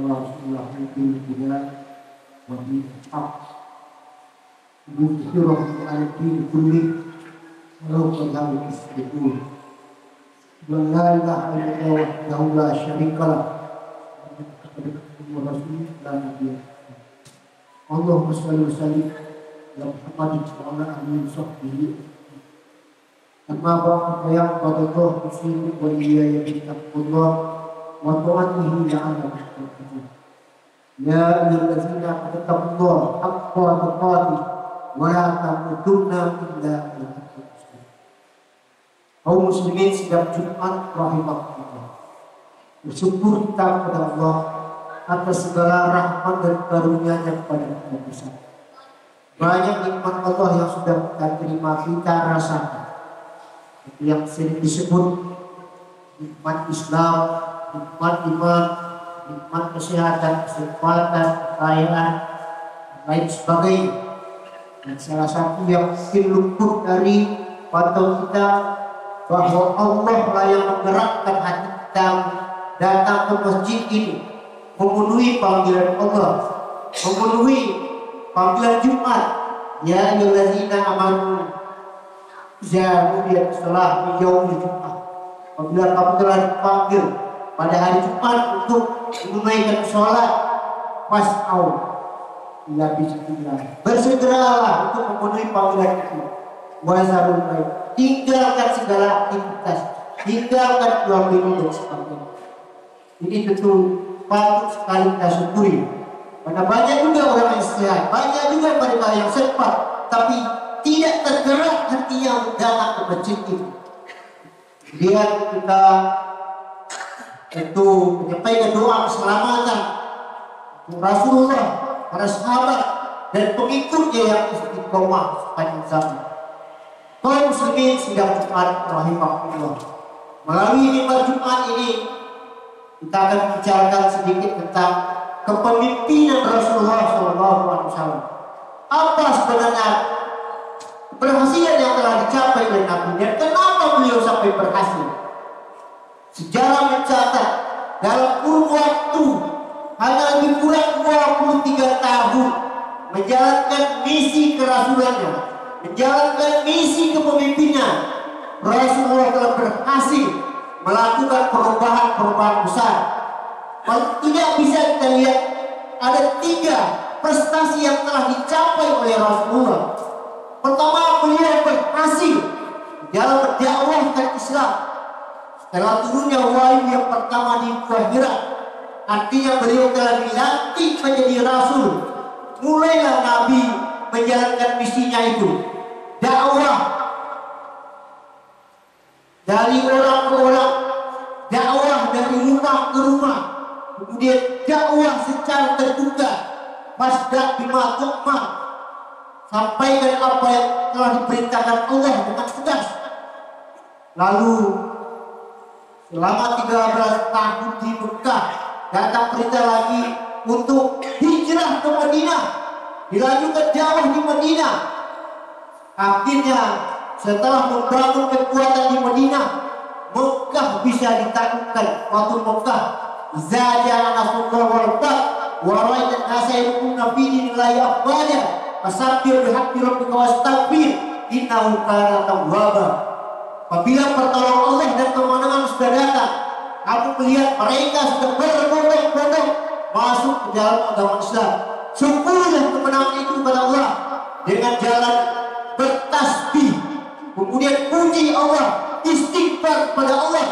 Rasulullah itu juga wajib hak Yusirah al-Din kulit walau kadang istiqul wa la ilaha illallah wahdahu la syarikalah wa rasulullah la nabiyya Allahumma shalli wa sallim ala Muhammadin wa ala alihi wa sahbihi amma ba'du ya Allah muslimin wa iyaya bittaqullah wa ta'atihi la'anna tattaqun ya ayyuhallazina taqullaha haqqa tuqatih wa la tamutunna illa wa antum muslimun. Kaum muslimin sidang Jumat rahimakumullah. Bersyukur kita kepada Allah atas segala rahmat dan karunia-Nya kepada kita bersama. Banyak nikmat Allah yang sudah kita terima, kita rasakan. Itu yang sering disebut nikmat Islam, nikmat iman, nikmat kesehatan, kesempatan, kekayaan, dan lain sebagainya. Dan salah satu yang mungkin luput dari pantau kita bahwa Allah lah yang menggerakkan hati kita datang ke masjid ini, memenuhi panggilan Allah, memenuhi panggilan Jumat. Ya ayyuhallazina amanu Zahudiat setelah yaumil Jumat. Apabila kamu telah dipanggil pada hari Jumat untuk menunaikan sholat, fas'au ila bismillah, bersegeralah untuk memenuhi panggilan itu. Wazarul baik, tinggalkan segala aktivitas, tinggalkan jual beli dan sebagainya. Ini tentu patut sekali kita syukuri. Karena banyak juga orang yang sehat, banyak juga mereka yang sempat, tapi tidak tergerak hatinya untuk datang ke masjid itu. Kemudian kita tentu menyampaikan doa keselamatan untuk Rasulullah, para sahabat dan pengikutnya yang istiqomah sepanjang zaman. Kaum muslimin sidang Jumat rahimakumullah. Melalui nikmat Jumat ini kita akan bicarakan sedikit tentang kepemimpinan Rasulullah SAW. Apa sebenarnya keberhasilan yang telah dicapai oleh Nabi dan kenapa beliau sampai berhasil? Sejarah mencatat dalam kurun waktu hanya lebih kurang 23 tahun menjalankan misi kerasulannya, menjalankan misi kepemimpinan, Rasulullah telah berhasil melakukan perubahan-perubahan besar. Kalau tidak bisa kita lihat ada 3 prestasi yang telah dicapai oleh Rasulullah. Pertama, beliau berhasil dalam mendakwahkan Islam. Setelah turunnya wahyu yang pertama di Gua Hira, artinya beliau telah dilantik menjadi Rasul. Mulailah Nabi menjalankan misinya itu, dakwah dari orang ke orang, dakwah dari rumah ke rumah, kemudian dakwah secara terbuka, fasda bima tu'mar, sampaikan apa yang telah diperintahkan Allah dengan tegas. Lalu selama 13 tahun di Mekah datang perintah lagi untuk hijrah ke Madinah, dilanjutkan dakwah di Madinah. Akhirnya setelah membangun kekuatan di Madinah, Mekah bisa ditaklukkan. Waktu Mekah Zajana Rasulullah wal Fath wa ra'aitan nasa yadkhuluna fi dinillahi afwaja fasabbih bihamdi rabbika wastaghfir innahu kana tawwaba. Apabila pertolongan Allah dan kemenangan sudah datang, kamu melihat mereka sudah berbondong-bondong masuk ke dalam agama Islam. Syukurilah kemenangan itu kepada Allah dengan jalan bertasbih, kemudian puji Allah, istighfar kepada Allah,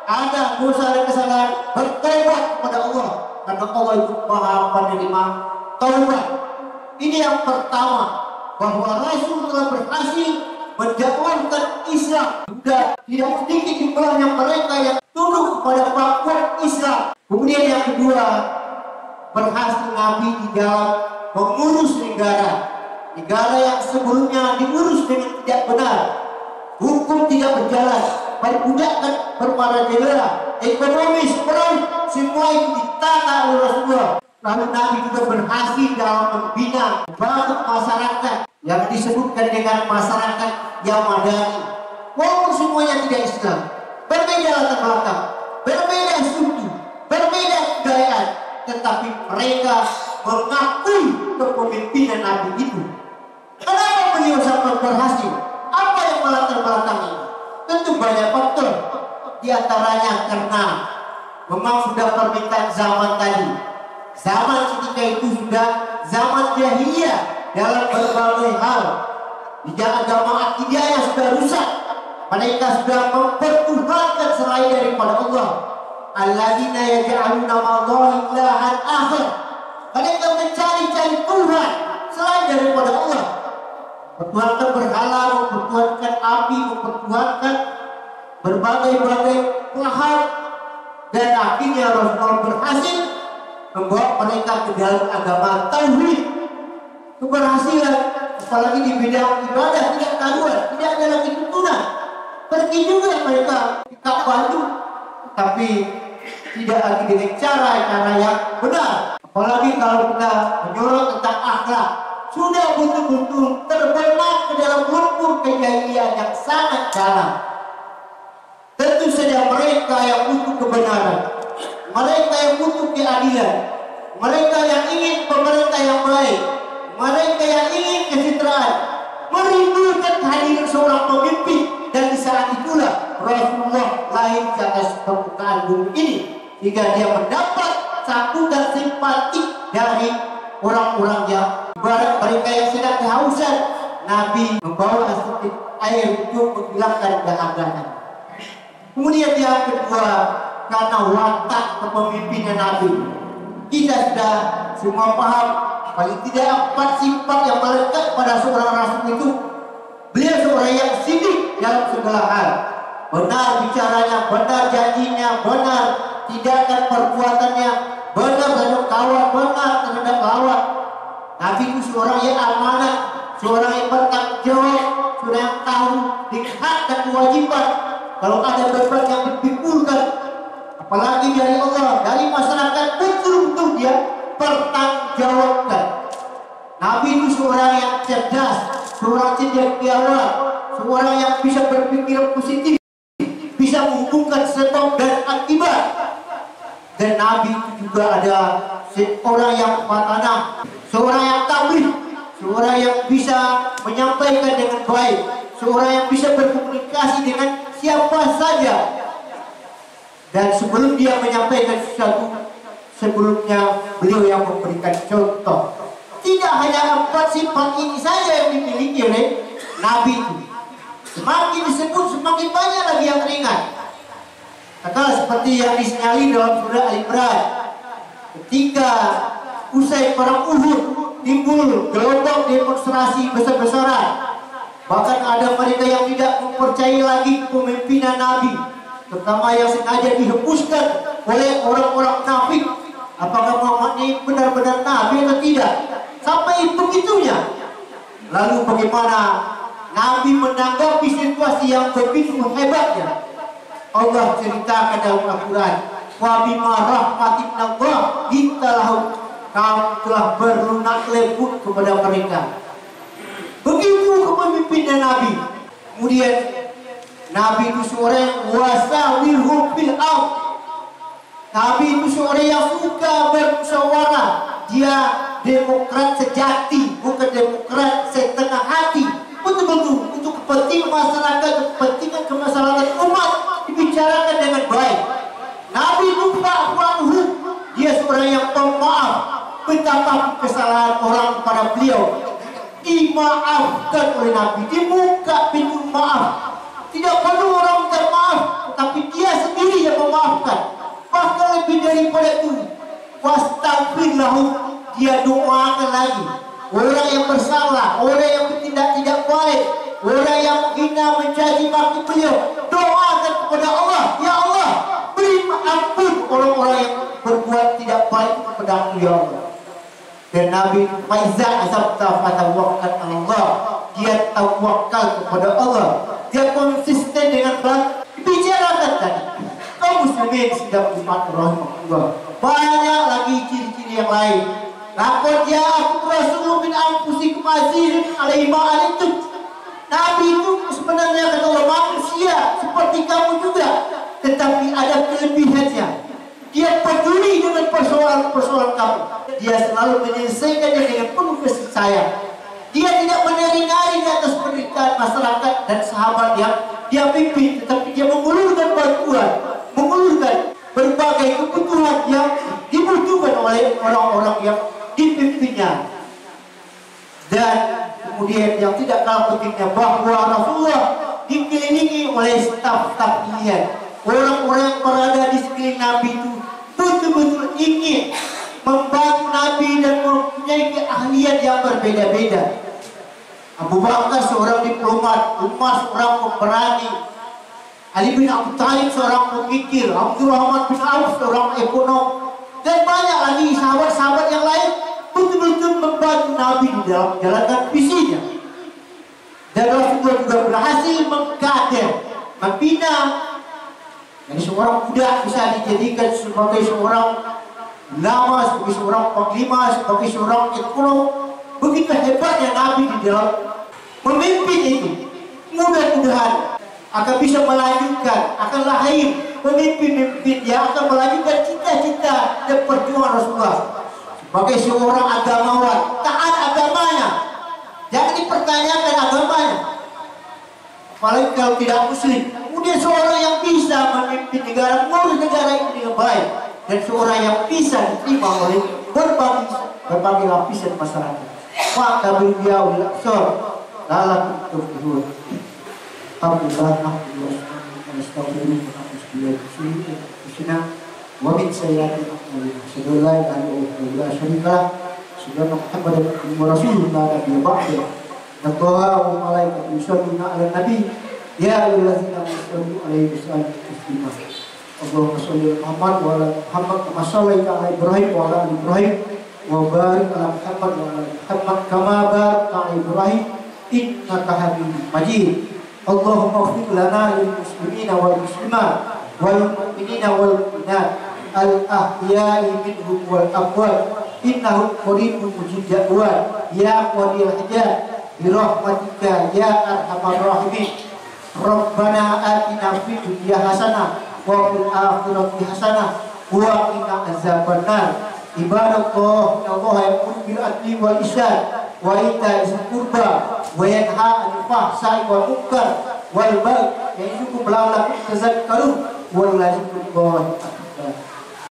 ada dosa dan kesalahan, bertobat kepada Allah, karena Allah itu Maha Penerima taubat. Ini yang pertama, bahwa Rasul telah berhasil mendakwahkan Islam. Juga tidak sedikit jumlahnya mereka yang tunduk kepada pangkuan Islam. Kemudian yang kedua, berhasil Nabi di dalam mengurus negara yang sebelumnya diurus dengan tidak benar, hukum tidak berjalan, perbudakan bermara-mara, ekonomi, perang, semua itu ditata oleh Rasulullah. Lalu Nabi juga berhasil dalam membina banyak masyarakat yang disebutkan dengan masyarakat yang madani. Walaupun semuanya tidak Islam, berbeda latar belakang, berbeda suku, berbeda kebudayaan, tetapi mereka mengakui kepemimpinan Nabi itu. Kenapa beliau sampai berhasil? Apa yang melatar belakangi? Tentu banyak faktor. Di antaranya karena memang sudah permintaan zaman tadi. Zaman ketika itu sudah zaman jahiliyah dalam berbagai hal. Di agama akidahnya sudah rusak. Mereka sudah mempertuhankan selain daripada Allah. Alladzina yaj'aluna ma'allahi ilahan akhar. Mereka mencari-cari Tuhan selain daripada Allah. Mempertuhankan berhala, mempertuhankan api, mempertuhankan berbagai-bagai paham, dan akhirnya Rasulullah berhasil membawa mereka ke dalam agama tauhid. Keberhasilan, apalagi di bidang ibadah, tidak karuan, tidak ada lagi tuntunan. Pergi juga mereka di Ka'bah itu, tapi tidak lagi dengan cara yang benar. Apalagi kalau kita menyorot tentang akhlak, sudah betul-betul terbenam ke dalam lumpur kejahilian yang sangat dalam. Tentu saja mereka yang butuh kebenaran, mereka yang butuh keadilan, mereka yang ingin pemerintah yang baik, mereka yang ingin kesejahteraan, merindukan kehadiran seorang pemimpin. Dan di saat itulah Rasulullah lahir ke atas permukaan bumi ini, hingga dia mendapat sambutan simpati dari orang-orang yang ibarat mereka yang sedang kehausan. Nabi membawa seteguk air untuk menghilangkan dahaga. Kemudian yang kedua, karena watak kepemimpinan Nabi. Kita sudah semua paham, paling tidak 4 sifat yang melekat pada seorang Rasul itu. Beliau seorang yang sidik dalam segala hal. Benar bicaranya, benar janjinya, benar tindakan perbuatannya, benar terhadap kawan, benar terhadap lawan. Nabi itu seorang yang amanah, seorang yang bertanggung jawab, seorang yang tahu dengan hak dan kewajiban. Kalau ada beban yang dipikulkan, apalagi dari Allah, dari masyarakat, betul-betul dia bertanggungjawabkan. Nabi itu seorang yang cerdas, seorang cendekiawan, seorang yang bisa berpikir positif, bisa menghubungkan sebab dan akibat. Dan Nabi itu juga ada seorang yang fatanah, seorang yang tabligh, seorang yang bisa menyampaikan dengan baik, seorang yang bisa berkomunikasi dengan siapa saja. Dan sebelum dia menyampaikan sesuatu, sebelumnya beliau yang memberikan contoh. Tidak hanya 4 sifat ini saja yang dimiliki oleh Nabi itu. Semakin disebut, semakin banyak lagi yang ringan. Katakanlah seperti yang disinyalir dalam surah Al-Imran. Ketika usai perang Uhud, timbul gelombang demonstrasi besar-besaran. Bahkan ada mereka yang tidak mempercayai lagi kepemimpinan Nabi, terutama yang sengaja dihembuskan oleh orang-orang munafik. Apakah Muhammad ini benar-benar Nabi atau tidak? Sampai begitunya. Lalu bagaimana Nabi menanggapi situasi yang begitu hebatnya? Allah ceritakan dalam Al-Quran, wa bima rahmatin Allah lintalahu, kami telah berlunak lembut kepada mereka. Begitu kepemimpinan Nabi. Kemudian Nabi itu seorang wasawirhum fil ardh. Nabi itu seorang yang suka bermusyawarah. Dia demokrat sejati, bukan demokrat setengah hati. Betul-betul untuk kepentingan masyarakat, kepentingan kemaslahatan umat dibicarakan dengan baik. Nabi itu fa'fu, dia seorang yang pemaaf. Betapa kesalahan orang kepada beliau dimaafkan oleh Nabi, dibuka pintu maaf. Tidak perlu orang minta maaf, tetapi dia sendiri yang memaafkan. Bahkan lebih daripada itu, wastaghfir lahum, dia doakan lagi orang yang bersalah, orang yang bertindak tidak baik, orang yang menghina, mencaci maki beliau, doakan kepada Allah, ya Allah, beri ampun orang-orang yang berbuat tidak baik kepada aku, ya Allah. Dan Nabi Faiza azabta fatawakkal Allah, dia tawakal kepada Allah, dia konsisten dengan baik. Bicarakan tadi kaum muslimin sedang umat rahimahullah. Banyak lagi ciri-ciri yang lain. Laqad ja'akum rasulun min anfusikum azizun 'alaihi ma 'anittum. Nabi itu sebenarnya kata Allah manusia seperti kamu juga, tetapi ada kelebihannya. Dia peduli dengan persoalan-persoalan dia selalu menyelesaikannya dengan penuh kasih sayang. Dia tidak menari-nari di atas penderitaan masyarakat dan sahabat yang dia pimpin, tetapi dia mengulurkan bantuan, mengulurkan berbagai kebutuhan yang dibutuhkan oleh orang-orang yang dipimpinnya. Dan kemudian yang tidak kalah pentingnya bahwa Rasulullah dikelilingi oleh staf-staf pilihan. Orang-orang yang berada di sekeliling Nabi itu betul-betul ingin membantu Nabi dan mempunyai keahlian yang berbeda-beda. Abu Bakar seorang diplomat, Umar seorang pemberani, Ali bin Abi Thalib seorang pemikir, Abdurrahman bin Auf seorang ekonom, dan banyak lagi sahabat-sahabat yang lain betul-betul membantu Nabi di dalam menjalankan visinya. Dan Rasulullah juga berhasil mengkader, membina. Jadi seorang budak bisa dijadikan sebagai seorang ulama, sebagai seorang panglima, sebagai seorang ekonom. Begitu hebatnya Nabi di dalam memimpin itu. Mudah-mudahan akan bisa melanjutkan, akan lahir pemimpin-pemimpin yang akan melanjutkan cita-cita dan perjuangan Rasulullah sebagai seorang agamawan, taat agamanya. Jangan dipertanyakan agamanya, apalagi kalau tidak muslim. Kemudian seorang yang bisa memimpin negara, mengurus negara ini dengan baik, dan seorang yang bisa diterima oleh berbagai lapisan masyarakat. Maka beliau laksor dalam tufihun. Alhamdulillah, alhamdulillah, wa min sayyiati a'malina. Asyhadu an la ilaha illallah wa asyhadu anna Muhammadan rasulullah nabiyyu ba'da. Allahu wa malaikatahu yusholluna 'alan nabi ya ayyuhallazina amanu shollu 'alaihi wa sallimu taslima. Allahumma sholli ala Muhammad wa ala Muhammad kama shallaita 'ala Ibrahim wa ala ali Ibrahim wa barik 'ala Muhammad wa ala Muhammad kama barakta 'ala Ibrahim innaka Hamidum Majid. Allahumma ighfir lana lil muslimina wal muslimat wal mu'minina wal mu'minat al ahya'i minhum wal amwat innahum qaribun mujib da'wat ya qadil hajat bi rahmatika ya arhamar rahimin. Rabbana atina fid dunya hasanah wa fil akhirati hasanah wa qina azabannar. Ibadallah, Allah ya'muru bil adli wal ihsan wa ita'i dzil qurba wa yanha 'anil fahsya'i wal munkar wal baghi ya'idukum la'allakum tadhakkarun. Wallahi